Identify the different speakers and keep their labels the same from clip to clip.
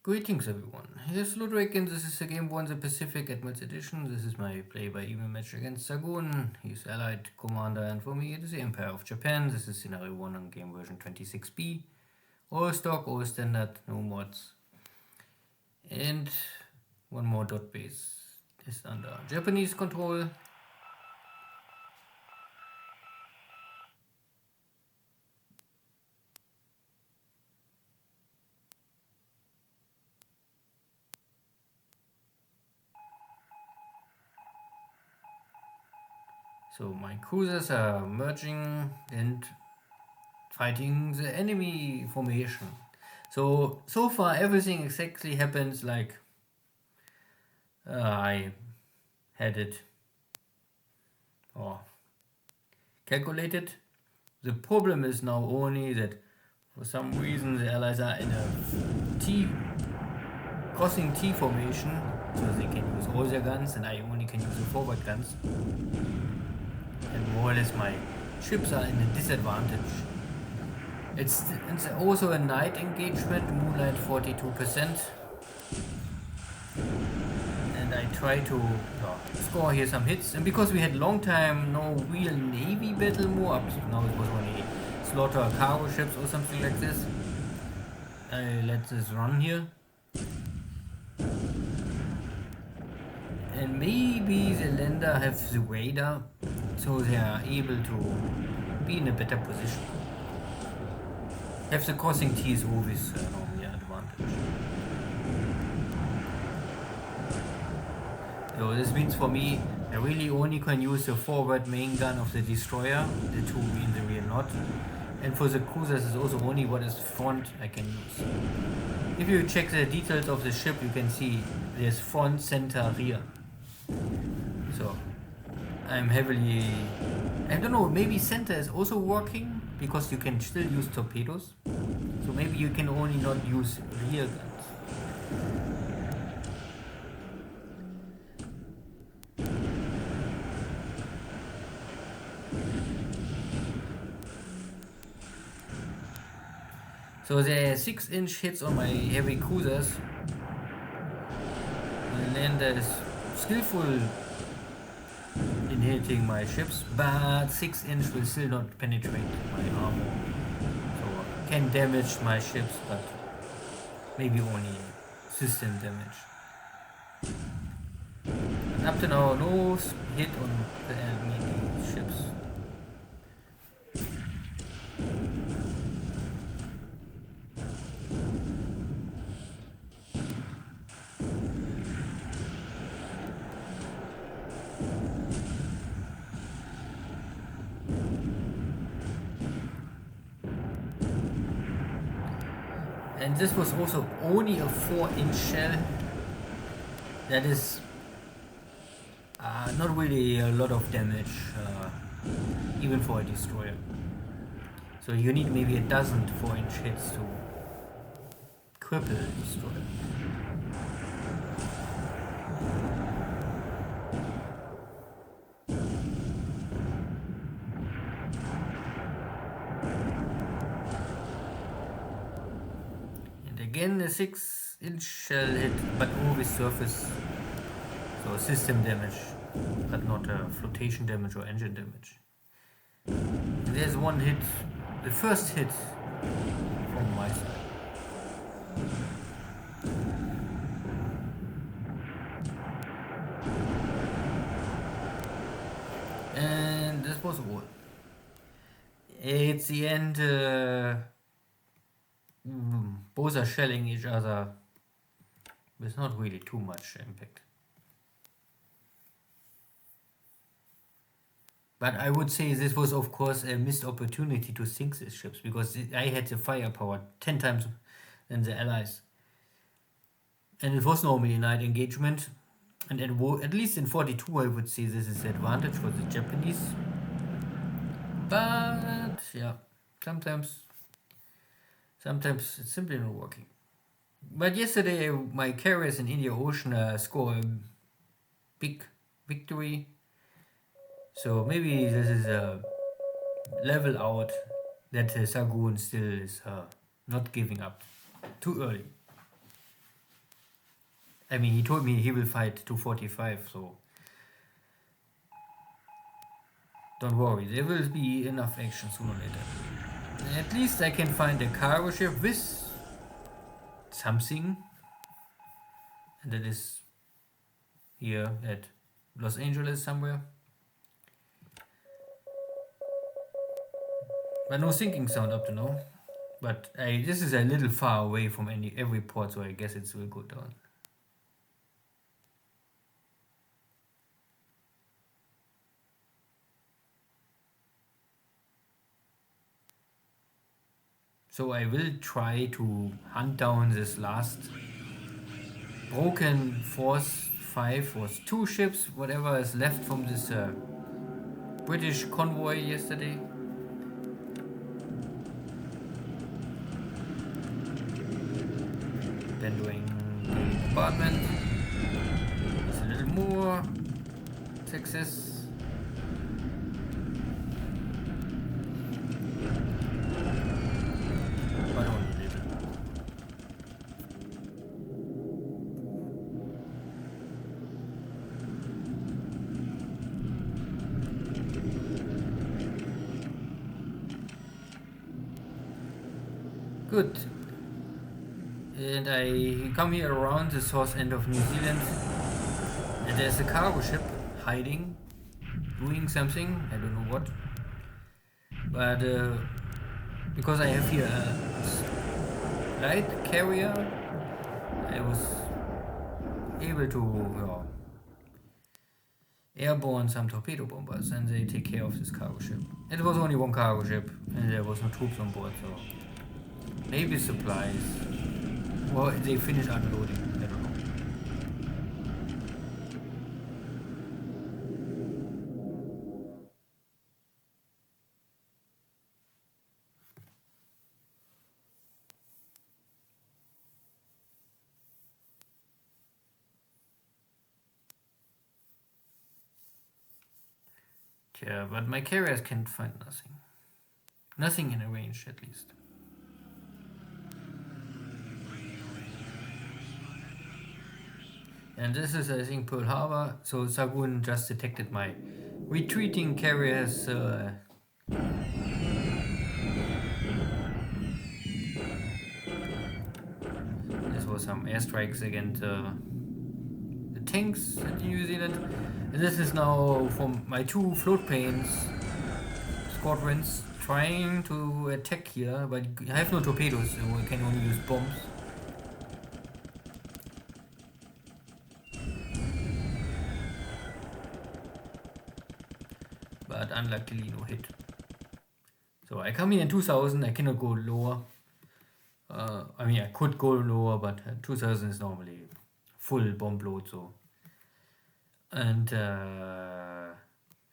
Speaker 1: Greetings everyone, here's Lodrik and this is the Game 1 the Pacific Admirals Edition. This is my play-by-email match against Xargun. He's Allied Commander and for me it is the Empire of Japan. This is Scenario 1 on game version 26B. All stock, all standard, no mods. And one more dot base is under Japanese control. So my cruisers are merging and fighting the enemy formation. So far everything exactly happens like I had it or calculated. The problem is now only that for some reason the allies are in a crossing T formation, so they can use all their guns and I only can use the forward guns. And more or less my ships are in a disadvantage. It's also a night engagement, moonlight 42%. And I try to score here some hits. And because we had long time no real navy battle more, up to now it was only slaughter cargo ships or something like this. I let this run here. And maybe the lander have the radar, so they are able to be in a better position. Have the crossing T is always normally an advantage. So this means for me, I really only can use the forward main gun of the destroyer, the two in the rear not. And for the cruisers is also only what is front I can use. If you check the details of the ship, you can see there's front, center, rear. So I'm heavily, I don't know, maybe center is also working because you can still use torpedoes. So maybe you can only not use rear guns. So there are 6-inch hits on my heavy cruisers. The lander is skillful in hitting my ships, but 6-inch will still not penetrate my armor. So can damage my ships, but maybe only system damage. And up to now, no hit on the enemy ships. And this was also only a 4-inch shell. That is not really a lot of damage, even for a destroyer. So you need maybe a dozen 4-inch hits to cripple a destroyer. Again a 6-inch shell hit, but always surface, so system damage, but not flotation damage or engine damage. And there's one hit, the first hit from my side. And this was all. It's the end. Both are shelling each other with not really too much impact. But I would say this was of course a missed opportunity to sink these ships, because I had the firepower 10 times than the allies. And it was normally a night engagement, and at least in 42 I would say this is the advantage for the Japanese. But yeah, sometimes it's simply not working. But yesterday my carriers in Indian Ocean scored a big victory. So maybe this is a level out that Xargun still is not giving up too early. I mean, he told me he will fight 245, so don't worry, there will be enough action sooner or later. At least I can find a cargo ship with something, and that is here at Los Angeles somewhere. But no sinking sound up to now. But this is a little far away from every port, so I guess it will go down. So I will try to hunt down this last broken Force 5 was 2 ships, whatever is left from this British convoy yesterday. Then doing the bombardment. It's a little more success. But only a little. Good. And I come here around the south end of New Zealand, and there's a cargo ship hiding, doing something, I don't know what. But because I have here a light carrier, I was able to airborne some torpedo bombers, and they take care of this cargo ship. It was only one cargo ship, and there was no troops on board, so maybe supplies. Or they finish unloading, I don't know. Yeah, but my carriers can't find nothing. Nothing in a range, at least. And this is, I think, Pearl Harbor. So Xargun just detected my retreating carriers. This was some airstrikes against the tanks in New Zealand. And this is now from my 2 float planes, squadrons, trying to attack here, but I have no torpedoes, so I can only use bombs. But unluckily no hit. So I come here in 2000, I cannot go lower. I mean, I could go lower, but 2000 is normally full bomb load, so. And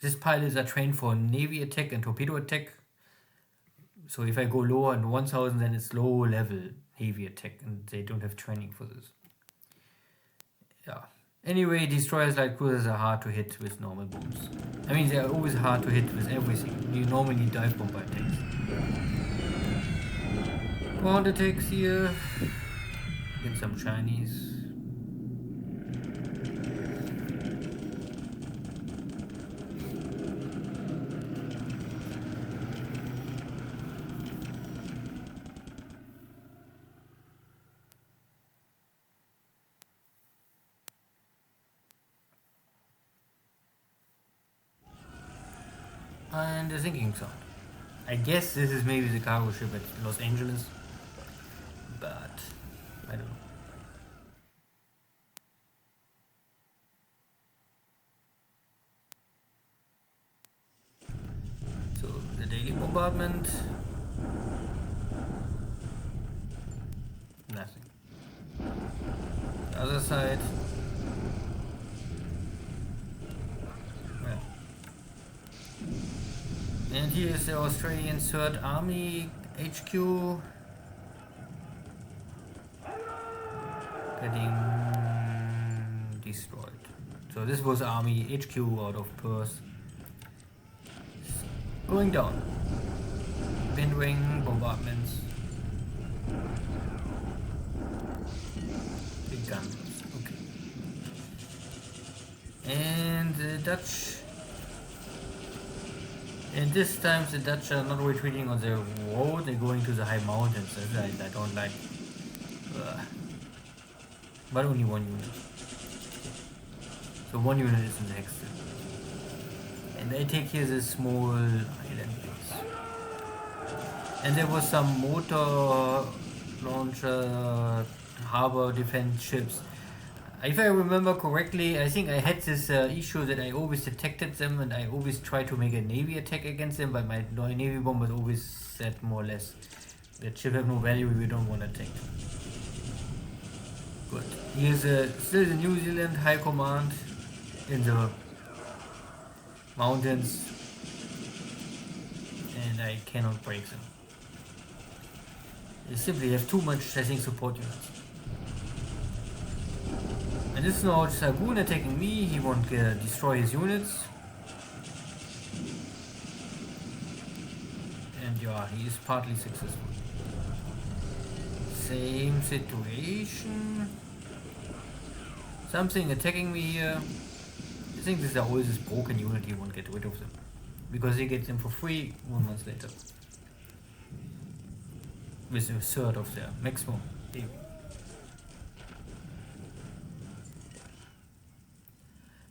Speaker 1: these pilots are trained for navy attack and torpedo attack. So if I go lower than 1000, then it's low level heavy attack, and they don't have training for this. Yeah. Anyway, destroyers like cruisers are hard to hit with normal bombs. I mean, they are always hard to hit with everything. You normally dive bomber attacks. Ground attacks here. Get some Chinese. And the sinking sound. I guess this is maybe the cargo ship at Los Angeles, but I don't know. So the daily bombardment, nothing. The other side. And here is the Australian 3rd Army HQ getting destroyed. So this was Army HQ out of Perth. Going down. Wind wing bombardments. Big guns. Okay. Dutch. And this time the Dutch are not retreating on the road, they're going to the high mountains. I don't like. But only one unit. So one unit is in the hex. And I take here this small island base. And there was some motor launcher harbor defense ships. If I remember correctly, I think I had this issue that I always detected them and I always tried to make a navy attack against them, but my navy bombers always said more or less that ship have no value, we don't want to attack them. Good. Here's still the New Zealand High Command in the mountains, and I cannot break them. They simply have too much, I think, support units. And this is now Xargun attacking me, he won't destroy his units. And yeah, he is partly successful. Same situation. Something attacking me here. I think these are always this broken unit, he won't get rid of them. Because he gets them for free 1 month later. With a third of their maximum.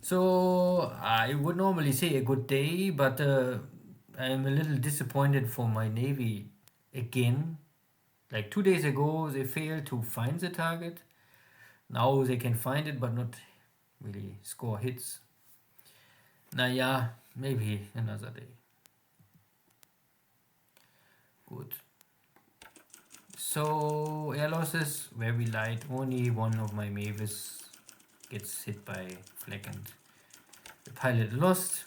Speaker 1: So I would normally say a good day, but I'm a little disappointed for my navy again. Like 2 days ago they failed to find the target. Now they can find it but not really score hits. Naja, maybe another day. Good. So air losses, very light. Only one of my Mavis gets hit by flak and the pilot lost.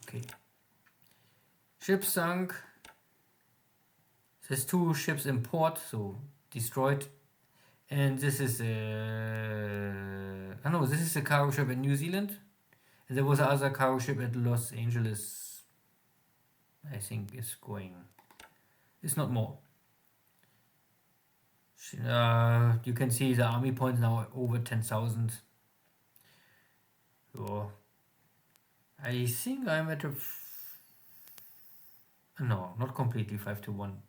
Speaker 1: Okay. Ship sunk. There's 2 ships in port, so destroyed. And this is no, this is a cargo ship in New Zealand. And there was another cargo ship at Los Angeles. I think is going. It's not more. You can see the army points now over 10,000. So I think I'm at a no, not completely 5-1,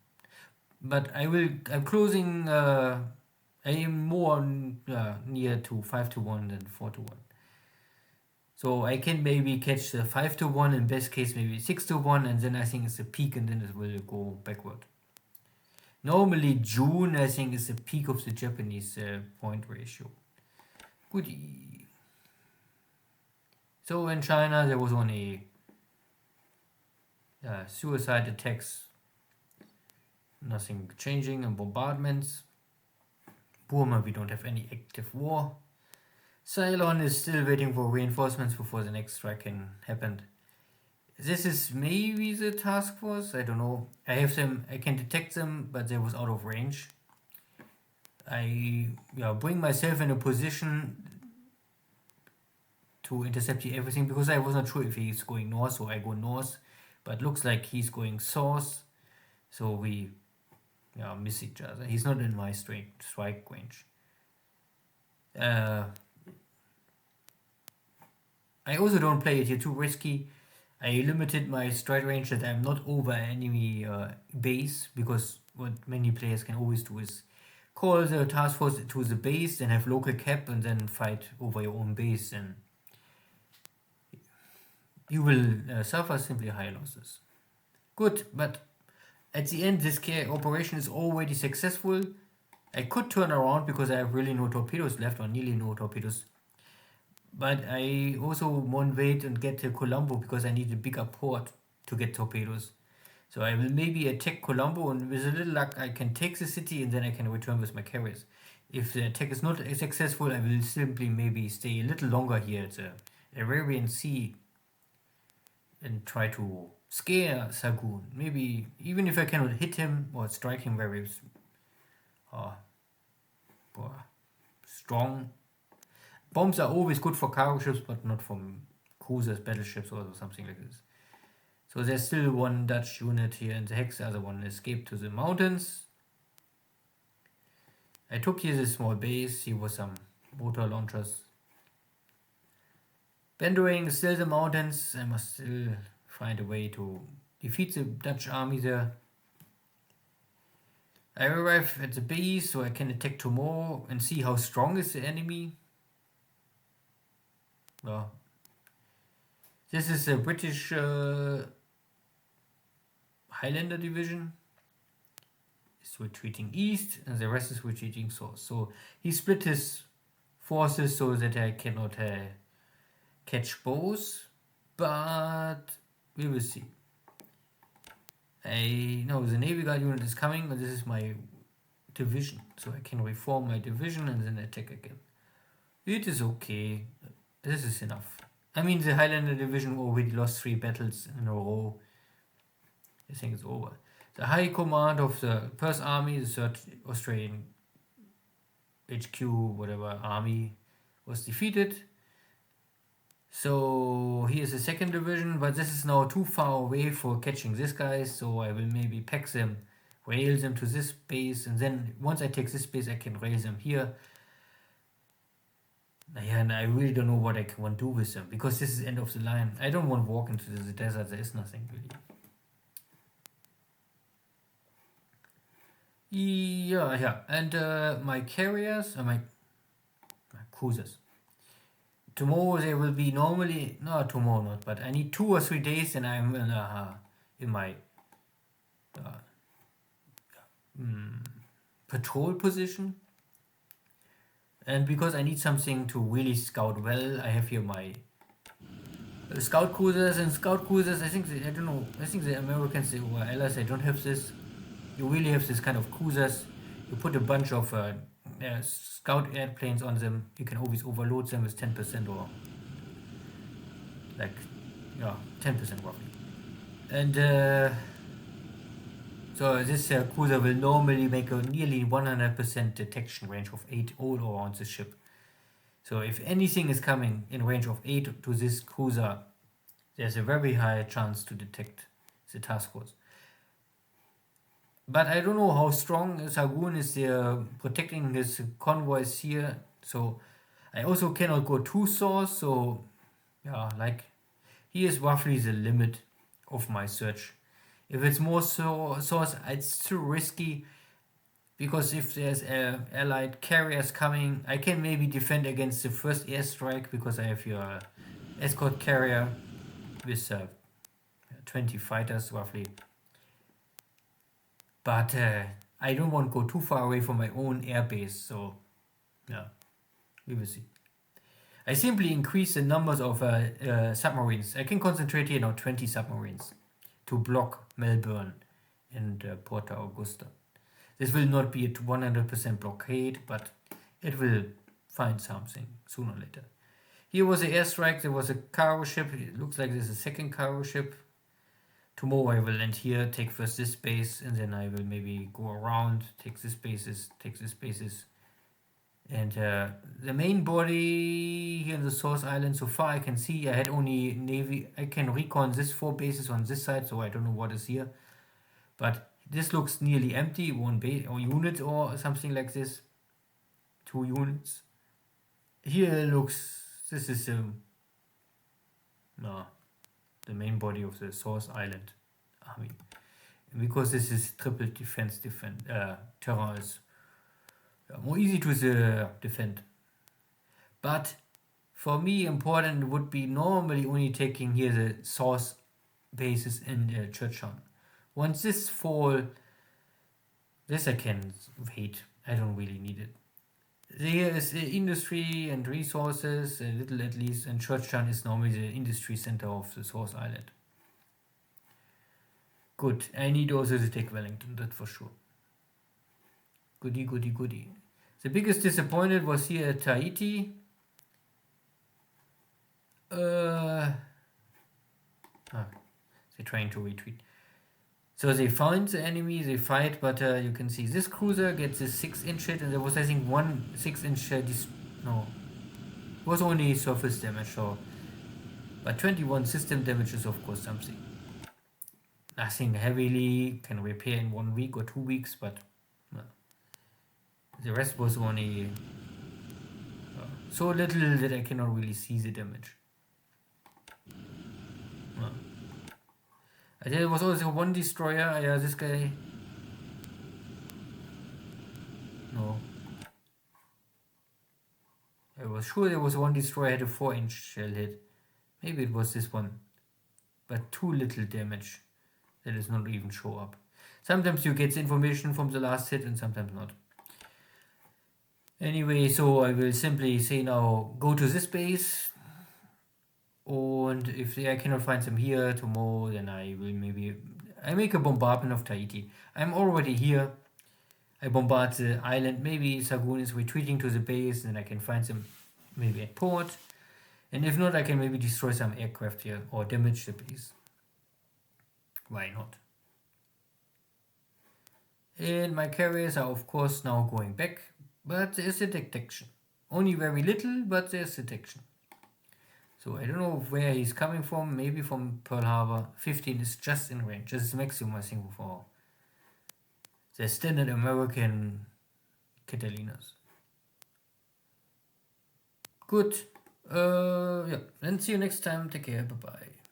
Speaker 1: but I'm closing. I am more near to 5-1 than 4-1. So I can maybe catch the 5-1, in best case maybe 6-1, and then I think it's a peak, and then it will go backward. Normally June I think is the peak of the Japanese point ratio. Good. So in China there was only suicide attacks, nothing changing, and bombardments. Burma, we don't have any active war. Ceylon is still waiting for reinforcements before the next strike can happen. This is maybe the task force, I don't know. I have them, I can detect them, but they was out of range. I bring myself in a position to intercept everything because I was not sure if he's going north, so I go north, but looks like he's going south, so we miss each other. He's not in my strike range. I also don't play it here too risky. I limited my strike range that I'm not over enemy base, because what many players can always do is call the task force to the base, then have local cap, and then fight over your own base, and you will suffer simply high losses. Good, but at the end this operation is already successful. I could turn around because I have really no torpedoes left, or nearly no torpedoes. But I also won't wait and get to Colombo because I need a bigger port to get torpedoes. So I will maybe attack Colombo, and with a little luck I can take the city, and then I can return with my carriers. If the attack is not successful, I will simply maybe stay a little longer here at the Arabian Sea and try to scare Xargun. Maybe even if I cannot hit him or strike him very strong. Bombs are always good for cargo ships, but not for cruisers, battleships, or something like this. So there's still one Dutch unit here in the hex, the other one escaped to the mountains. I took here this small base, here was some motor launchers. Bandering is still the mountains. I must still find a way to defeat the Dutch army there. I arrive at the base so I can attack tomorrow and see how strong is the enemy. Well, this is a British Highlander division. It's retreating east and the rest is retreating south. So he split his forces so that I cannot catch both, but we will see. I know the Navy Guard unit is coming, but this is my division, so I can reform my division and then attack again. It is okay. This is enough. I mean, the Highlander division already lost 3 battles in a row. I think it's over. The High Command of the First Army, the 3rd Australian HQ, whatever army, was defeated. So here's the 2nd division, but this is now too far away for catching this guys, so I will maybe pack them, rail them to this base, and then once I take this base I can rail them here. Yeah, and I really don't know what I want to do with them, because this is end of the line. I don't want to walk into the desert, there is nothing really. Yeah, and my carriers, my cruisers. Tomorrow they will be normally, no, tomorrow not, but I need 2 or 3 days and I'm in my patrol position. And because I need something to really scout well, I have here my scout cruisers. And scout cruisers, I think I don't know, I think the Americans or allies, they don't have this. You really have this kind of cruisers. You put a bunch of scout airplanes on them. You can always overload them with 10% or like 10% roughly. And so this cruiser will normally make a nearly 100% detection range of 8 all around the ship. So if anything is coming in range of 8 to this cruiser, there's a very high chance to detect the task force. But I don't know how strong Xargun is protecting his convoys here. So I also cannot go too source. So yeah, like here is roughly the limit of my search. If it's more source, it's too risky. Because if there's allied carriers coming, I can maybe defend against the first airstrike because I have your escort carrier with 20 fighters roughly. But I don't want to go too far away from my own airbase, so yeah, we will see. I simply increase the numbers of submarines. I can concentrate here now 20 submarines to block Melbourne and Porto Augusta. This will not be a 100% blockade, but it will find something sooner or later. Here was an airstrike, there was a cargo ship. It looks like there's a 2nd cargo ship. Tomorrow I will land here, take first this base, and then I will maybe go around, take this bases. And the main body here in the Source Island, so far I can see I had only Navy. I can recon this 4 bases on this side, so I don't know what is here. But this looks nearly empty, 1 base or unit or something like this. 2 units. Here looks, this is the main body of the Source Island army. And because this is triple defense, terrain is more easy to defend. But for me important would be normally only taking here the source bases in Xargun. Once this fall, this I can wait. I don't really need it. There is industry and resources, a little at least, and Xargun is normally the industry center of the Source Island. Good, I need also to take Wellington, that for sure. Goody. The biggest disappointment was here at Tahiti. They're trying to retreat. So they found the enemy, they fight, but you can see this cruiser gets a 6-inch hit, and there was I think 1 6-inch it was only surface damage, so but 21 system damage is of course something. Nothing heavily, can repair in 1 week or 2 weeks, but the rest was only so little that I cannot really see the damage. There was also one destroyer. Yeah, this guy. No. I was sure there was one destroyer had a 4-inch shell hit. Maybe it was this one. But too little damage. That does not even show up. Sometimes you get information from the last hit and sometimes not. Anyway, so I will simply say now, go to this base. And if I cannot find them here tomorrow, then I will I make a bombardment of Tahiti. I'm already here. I bombard the island. Maybe Xargun is retreating to the base, and I can find them maybe at port. And if not, I can maybe destroy some aircraft here or damage the base. Why not? And my carriers are of course now going back, but there's a detection. Only very little, but there's detection. So I don't know where he's coming from, maybe from Pearl Harbor. 15 is just in range, this is maximum I think for the standard American Catalinas. Good, yeah, then see you next time, take care, bye bye.